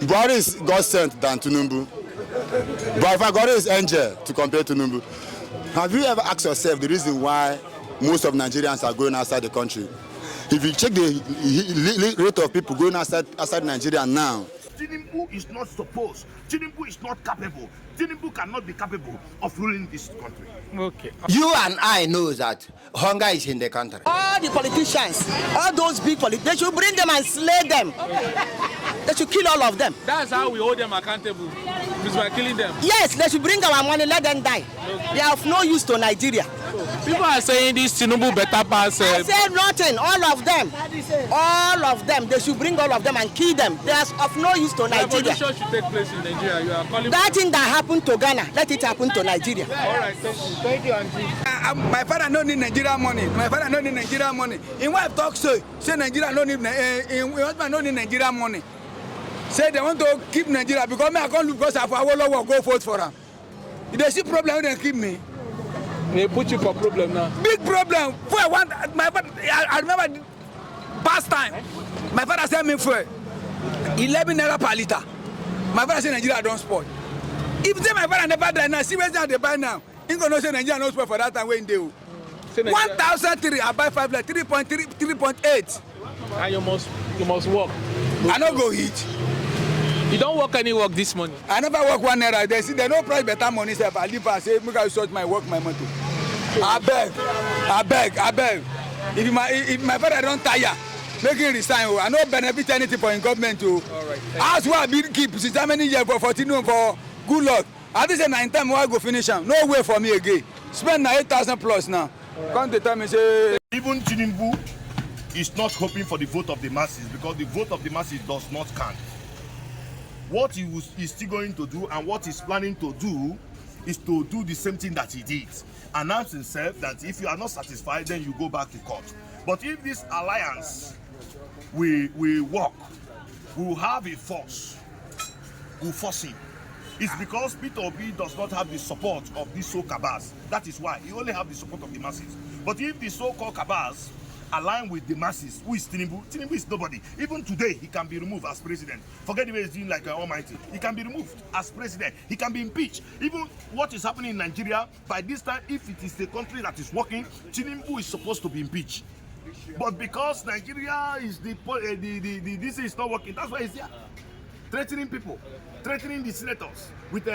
Buhari is God sent than Tinubu. But if I got his angel to compare to Tinubu, have you ever asked yourself the reason why most of Nigerians are going outside the country? If you check the rate of people going outside Nigeria now, Tinubu is not supposed. Tinubu is not capable. Tinubu cannot be capable of ruling this country. Okay. You and I know that hunger is in the country. All the politicians, all those big politicians, they should bring them and slay them. They should kill all of them. That's how we hold them accountable. Because by killing them. Yes, they should bring our money, let them die. They are of no use to Nigeria. People are saying this Tinubu better pass. I say nothing. All of them. All of them. They should bring all of them and kill them. They are of no use to Nigeria. Revolution should take place in Nigeria. You are calling that thing that happened to Ghana, let it happen to Nigeria. All right, thank you. Thank you, Auntie. My father don't need Nigeria money. My father don't need Nigeria money. In what talk say Nigeria don't need husband don't need Nigeria money. Say they want to keep Nigeria because me I can't look because I will go vote for them. If they see problem, they keep me. They put you for problem now. Big problem. For my father, I remember past time. My father sent me for 11 naira per liter. My father said Nigeria don't spoil. If say my father never die now, see where they buy now. Ain't gonna say Nigeria don't spoil for that time when they 1,003. I buy 5 like 3.8. And you must work. I don't go eat. You don't work any work this morning. I never work 1 naira. They see they no price better money. Sir, I leave. I say make I sort my work, my money. I beg. If my father don't tire, make him resign. I no benefit anything for in government. All right. As well, be keep since how many years for 14 for good luck. I think say 9 times I go finish am. No way for me again. Spend 8,000 plus now. Come to tell me say. Even Tinubu is not hoping for the vote of the masses because the vote of the masses does not count. What he is still going to do and what he's planning to do is to do the same thing that he did. Announce himself that if you are not satisfied, then you go back to court. But if this alliance will work, we will have a force, we'll force him. It's because Peter Obi does not have the support of these so-called cabals. That is why he only have the support of the masses. But if the so-called cabals align with the masses, who is Tinubu? Tinubu is nobody. Even today, he can be removed as president. Forget the way he's doing like Almighty. He can be removed as president. He can be impeached. Even what is happening in Nigeria, by this time, if it is the country that is working, Tinubu is supposed to be impeached. But because Nigeria is this is not working, that's why he's here. Threatening people, threatening the senators with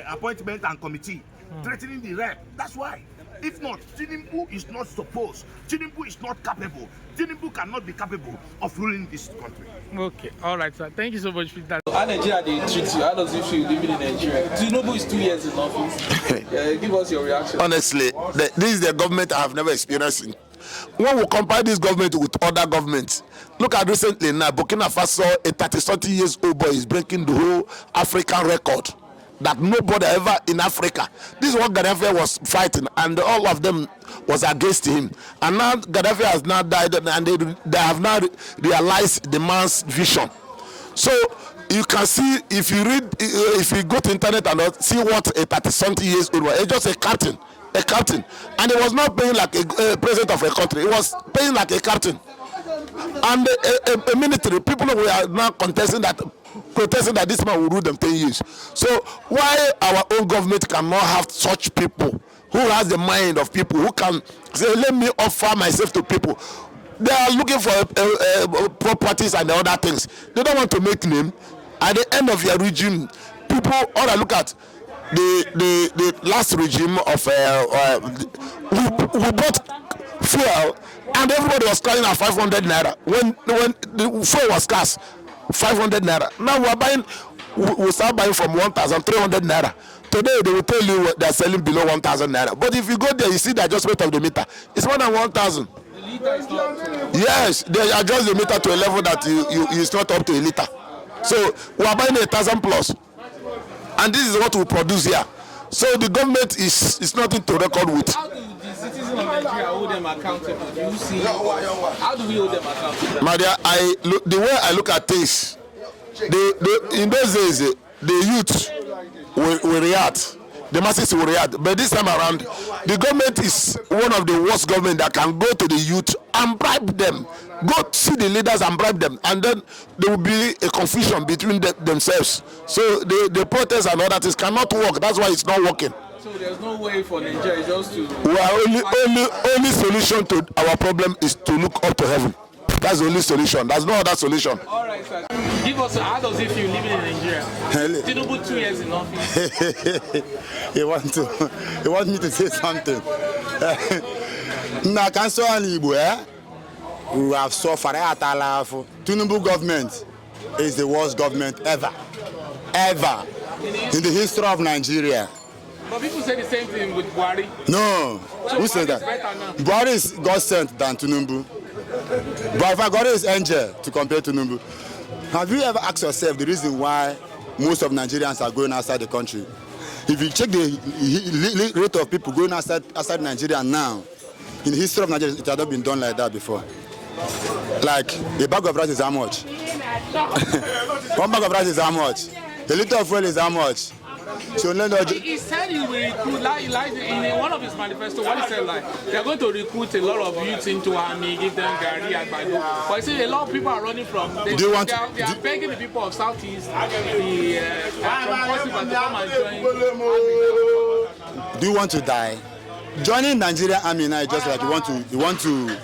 appointment and committee, threatening the rep. That's why. If not, Tinubu is not supposed. Tinubu is not capable. Tinubu cannot be capable of ruling this country. Okay, all right, sir. Thank you so much for that. How Nigeria they treat you? How does it feel living in Nigeria? Tinubu is 2 years in office. Give us your reaction. honestly, this is the government I have never experienced. When we compare this government with other governments, look at recently now, Burkina Faso, a 30-something years old boy is breaking the whole African record that nobody ever in Africa. This is what Gaddafi was fighting, and all of them was against him. And now Gaddafi has now died, and they have now realized the man's vision. So you can see, if you read, if you go to internet and see what a 30-something years old was, just a captain, and he was not paying like a president of a country. He was paying like a captain. And a military people were now protesting that this man will rule them 10 years. So why our own government cannot have such people who has the mind of people, who can say, let me offer myself to people? They are looking for properties and the other things. They don't want to make name. At the end of your regime, people all I look at the last regime of we bought fuel and everybody was carrying at 500 naira when the fuel was scarce. 500 naira. Now we start buying from 1,300 naira. Today they will tell you they're selling below 1,000 naira. But if you go there, you see the adjustment of the meter. It's more than 1,000. Yes, they adjust the meter to a level that it's not up to a liter. So we are buying 1,000 plus, and this is what we produce here. So the government is nothing to record with. How do the citizens of Nigeria hold them accountable? Do you see? How do we hold them accountable? My dear, the way I look at things, in those days, the youth will react. the masses will react. But this time around, the government is one of the worst government that can go to the youth and bribe them. Go see the leaders and bribe them, and then there will be a confusion between themselves. So the protests and other things cannot work. That's why it's not working. So there's no way for Nigeria just to. Well, only solution to our problem is to look up to heaven. That's the only solution. There's no other solution. All right, sir. Give us how does it feel living in Nigeria? Tinubu 2 years in office. He want me to say something. Na cancel an Igbo, eh? We have suffered at our Tinubu government is the worst government ever in the history of Nigeria. But people say the same thing with Buhari. No, So who said that? Buhari is God sent than Tinubu. But if God is angel to compare to Tinubu, have you ever asked yourself the reason why most of Nigerians are going outside the country? If you check the rate of people going outside Nigeria now, in the history of Nigeria, it had not been done like that before. Like a bag of rice is how much? One bag of rice is how much? A liter of fuel is how much? So he said he will recruit, like in one of his manifesto, what he said, like they're going to recruit a lot of youths into army, give them Gary and Bado. But he said a lot of people are running from. They are begging the people of Southeast, from Possible to come and join. Do you want to die? Joining Nigerian army now is just like you want to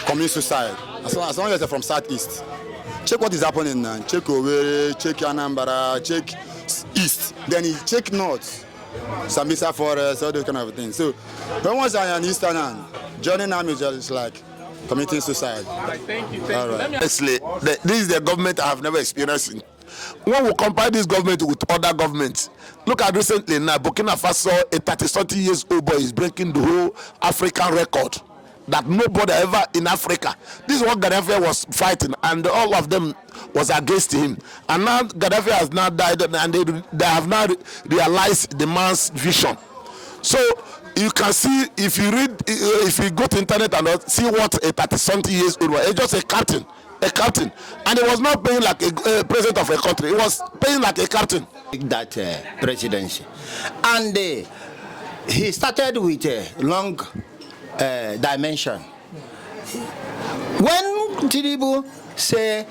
commit suicide. As long as you're from Southeast, check what is happening now. Check Owerri, check Anambra, check East. Then you check North, Sambisa Forest, all those kind of things. So when once I'm an Eastern, joining army is just like committing suicide. Thank you. Honestly, this is the government I have never experienced. When we compare this government with other governments, look at recently now, Burkina Faso, a 30-something years old boy is breaking the whole African record that nobody ever in Africa. This is what Gaddafi was fighting, and all of them was against him. And now Gaddafi has now died, and they have now realized the man's vision. So you can see, if you read, if you go to internet and see what a 30-something years old was, it's just a captain, and he was not paying like a president of a country. He was paying like a captain. That presidency, and he started with a long dimension. When Tinubu say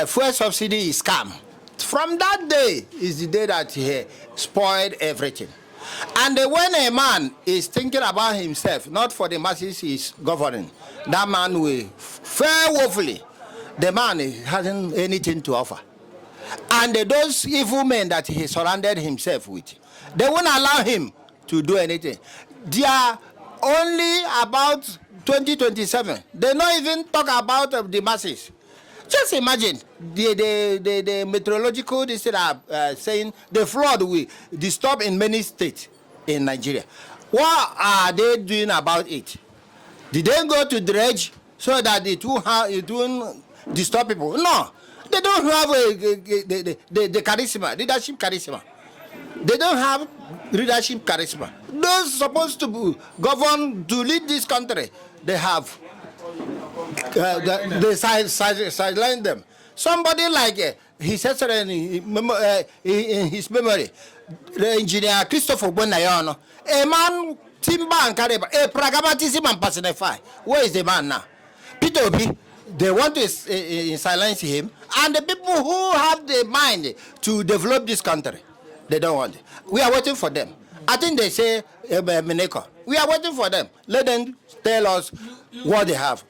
fuel subsidy is scam, from that day is the day that he spoiled everything. And when a man is thinking about himself, not for the masses he's governing, that man will fair woefully. The man hasn't anything to offer. And those evil men that he surrounded himself with, they won't allow him to do anything. They are only about 2027. They don't even talk about the masses. Just imagine the meteorological this are saying the flood will disturb in many states in Nigeria. What are they doing about it? Did they go to dredge so that it won't disturb people? No, they don't have the charisma, leadership charisma. They don't have leadership charisma. Those supposed to govern, to lead this country, they have they sideline them. Somebody like his excellency in his memory, the engineer Christopher Bonayano, a man timber and caliber, a pragmatism and personify. Where is the man now? Peter Obi, they want to silence him, and the people who have the mind to develop this country, they don't want it. We are waiting for them. I think they say Meneko. We are waiting for them. Let them tell us what they have.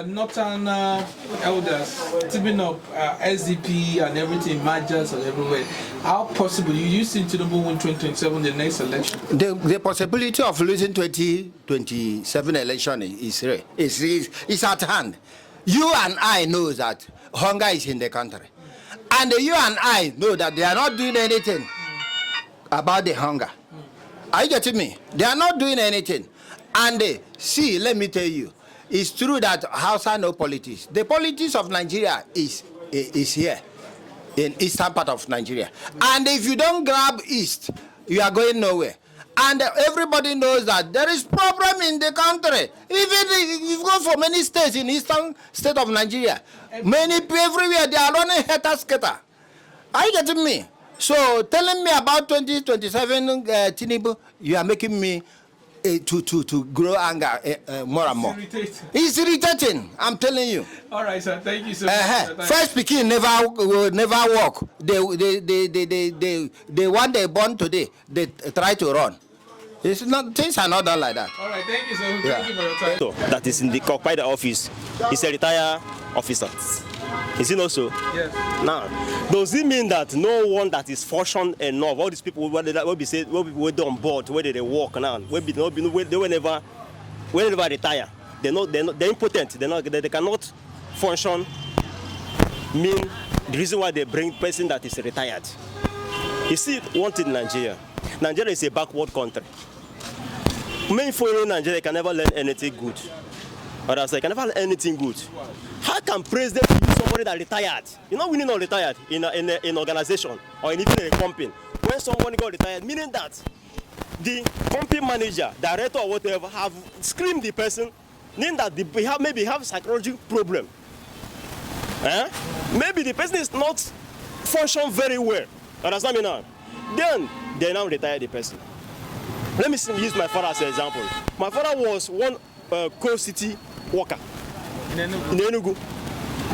Northern elders teaming up SDP and everything, mergers and everywhere. How possible? You see Tinubu win 2027 the next election? The possibility of losing 2027 election is at hand. You and I know that hunger is in the country. And you and I know that they are not doing anything about the hunger. Are you getting me? They are not doing anything. And see, let me tell you, it's true that Hausa no politics. The politics of Nigeria is here, in eastern part of Nigeria. And if you don't grab east, you are going nowhere. And everybody knows that there is problem in the country. Even if you go for many states in eastern state of Nigeria, many people everywhere, they are running hater skater. Are you getting me? So telling me about 2027 Tinubu, you are making me to grow anger more and more. It's irritating. I'm telling you. All right, sir. Thank you so much. First Peking will never walk. They one they born today, they try to run. It's not, things are not done like that. All right, thank you so much. Thank you for your time. So, that is in the occupied office. He's a retired officer. Is it not so? Yes. Now, does it mean that no one that is fortunate enough, all these people will be said, will be on board, where they work now, they will never retire. They're impotent. They cannot function. Mean the reason why they bring person that is retired. You see, one thing in Nigeria. Nigeria is a backward country. Many foreign Nigeria can never learn anything good. Or else they can never learn anything good. How can president use somebody that retired? You know, we need not retired in an organization or even in a company. When somebody got retired, meaning that the company manager, director or whatever have screamed the person, meaning that maybe have psychological problem. Maybe the person is not function very well. Understand me now? Then they now retire the person. Let me use my father as an example. My father was one coal city worker in Enugu.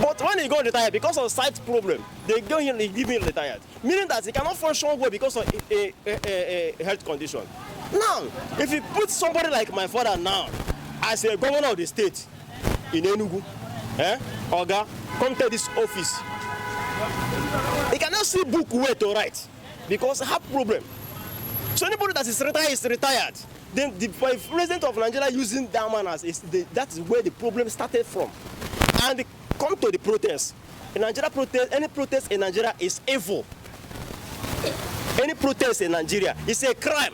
But when he got retired, because of sight problem, they give him retired. Meaning that he cannot function well because of a health condition. Now, if you put somebody like my father now as a governor of the state in Enugu, Oga, come to this office, he cannot see book where to write because he have problem. So anybody that is retired. Then the president of Nigeria using that man as that is where the problem started from. And come to the protest. In Nigeria, any protest in Nigeria is evil. Any protest in Nigeria is a crime.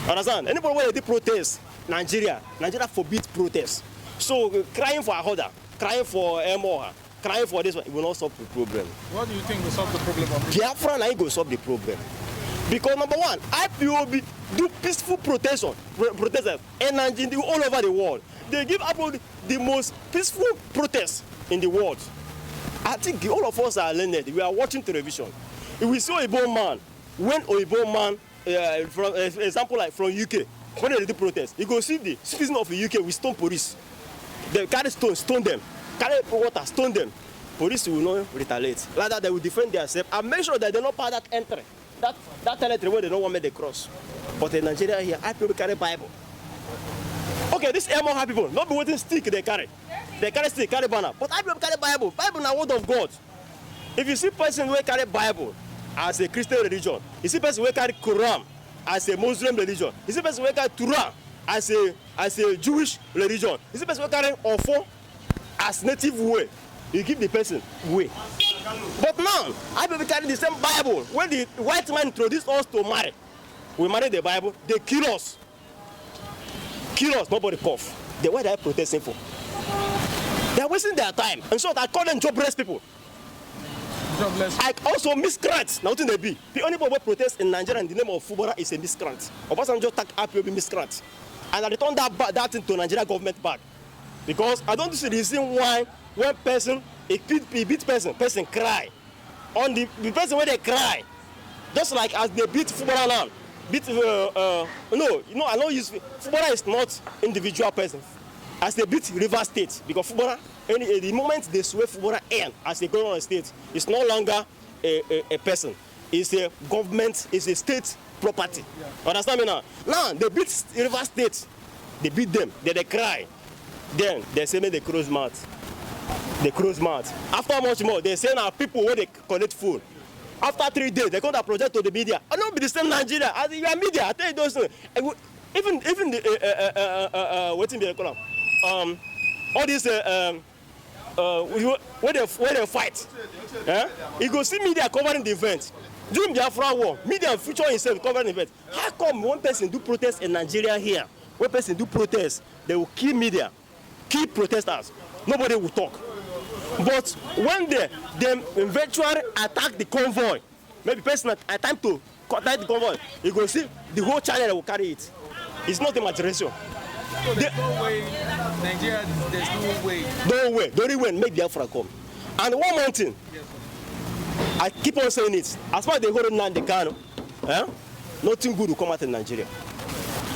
Understand? Anybody where they protest, Nigeria forbids protest. So crying for Ahoda, crying for Emoha, crying for this one, it will not solve the problem. What do you think will solve the problem? Biafra ain't going to solve the problem. Because number one, IPOB do peaceful protesters and all over the world. They give up the most peaceful protests in the world. I think all of us are learned. We are watching television. If we see Oyibo man, when Oyibo man, for example, like from UK, when they do protest, you go see the citizens of the UK with stone police. They carry stone them, carry water, stone them. Police will not retaliate. Like that, they will defend themselves and make sure that they don't pass that entry. That territory where they don't want me to cross. But in Nigeria here, I people carry Bible. Okay, these Emoha people, not be waiting stick they carry. They carry stick, carry banner. But I people carry Bible. Bible is the word of God. If you see person who carry Bible as a Christian religion, you see person who carry Quran as a Muslim religion, you see person who carry Torah as a Jewish religion, you see person who carry Ofo as native way, you give the person way. But now, I people carry the same Bible. When the white man introduced us to marry, we marry the Bible, they kill us. Kill us, nobody cough. Then what are they protesting for? They are wasting their time. And so I call them jobless people. Jobless. I also miscreants. Now, what they be? The only people who protest in Nigeria in the name of Fubara is a miscreant. Obasanjo tag IPOB miscreant. And I return that thing to Nigeria government back. Because I don't see the reason why when person, a beat person cry. On the person where they cry, just like as they beat Fubara now. I don't use Fubara is not individual person. As they beat River State, because Fubara, the moment they swear Fubara in as they go on a state, it's no longer a person. It's a government, it's a state property. Yeah. Understand me now? Now they beat River State, they beat them, they cry. Then they say me they close mouth. They close mouth. After much more, they say now people where they collect food. After 3 days, they come to project to the media. I don't be the same Nigeria. As you are media, I tell you those things. Even the what's in the column? All this where they fight. You go see media covering the event. During the Biafra war, media future himself covering the event. How come one person do protest in Nigeria here? One person do protest, they will kill media, kill protesters. Nobody will talk. But when they eventually attack the convoy, maybe person at time to attack the convoy, you go see the whole channel will carry it. It's not imagination. So there's no way, Nigeria, there's no way. No way. The only way make Biafra come. And one more thing. Yes, I keep on saying it. As far as they hold Nnamdi Kanu, nothing good will come out in Nigeria.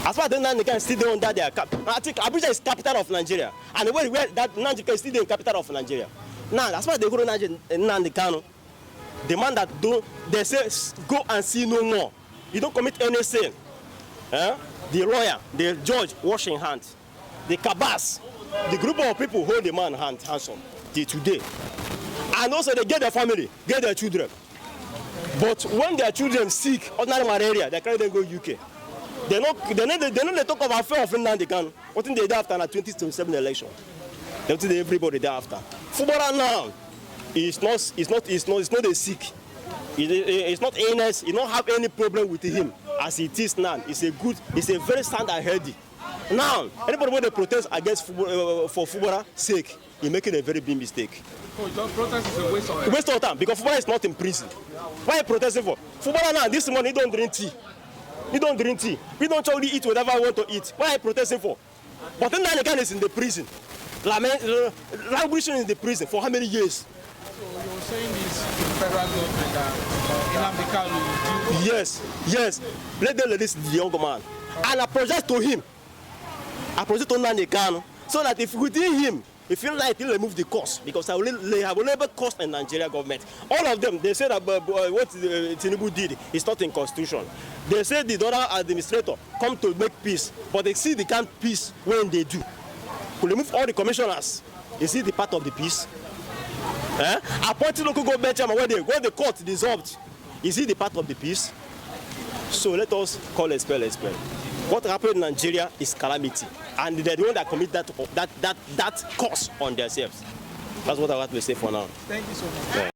As far as Nnamdi Kanu is still there under their cap, I think Abuja is capital of Nigeria, and the way that Nnamdi Kanu is still the capital of Nigeria. Now, as far as they hold Nnamdi Kanu, the man that they say go and see no more. You don't commit any sin. The lawyer, the judge, washing hands. The cabas, the group of people hold the man handsome till today. And also they get their family, get their children. But when their children sick, ordinary malaria, they carry them go UK. They talk about fear of Nnamdi Kanu. What thing they do after the 2027 election? They tell everybody thereafter. Footballer now is not a sick. It's not illness. You don't have any problem with him as it is now. It's a very sound and healthy. Now, anybody when they protest against football, for footballer's sake, you're making a very big mistake. Protest is a waste of time. Waste of time because footballer is not in prison. Why are you protesting for? Footballer now, this morning, he don't drink tea. He don't drink tea. We don't only eat whatever I want to eat. Why are you protesting for? But then the guy is in the prison. Languishing in the prison for how many years? So you're saying this federal government that Nnamdi Kanu will do? Yes. Let them release the young man. And I project to him. I project to Nnamdi Kanu so that if within him, if you like, he'll remove the cost because they have a labor cost in Nigeria government. All of them, they say that what Tinubu did is not in constitution. They say the other administrator come to make peace, but they see the kind of peace when they do. To remove all the commissioners, is it the part of the peace? Appointing local government chairman when the court dissolved, is it the part of the peace? So let us call a spell a spell. What happened in Nigeria is calamity, and they're the one that commit that cause on themselves. That's what I have to say for now. Thank you so much.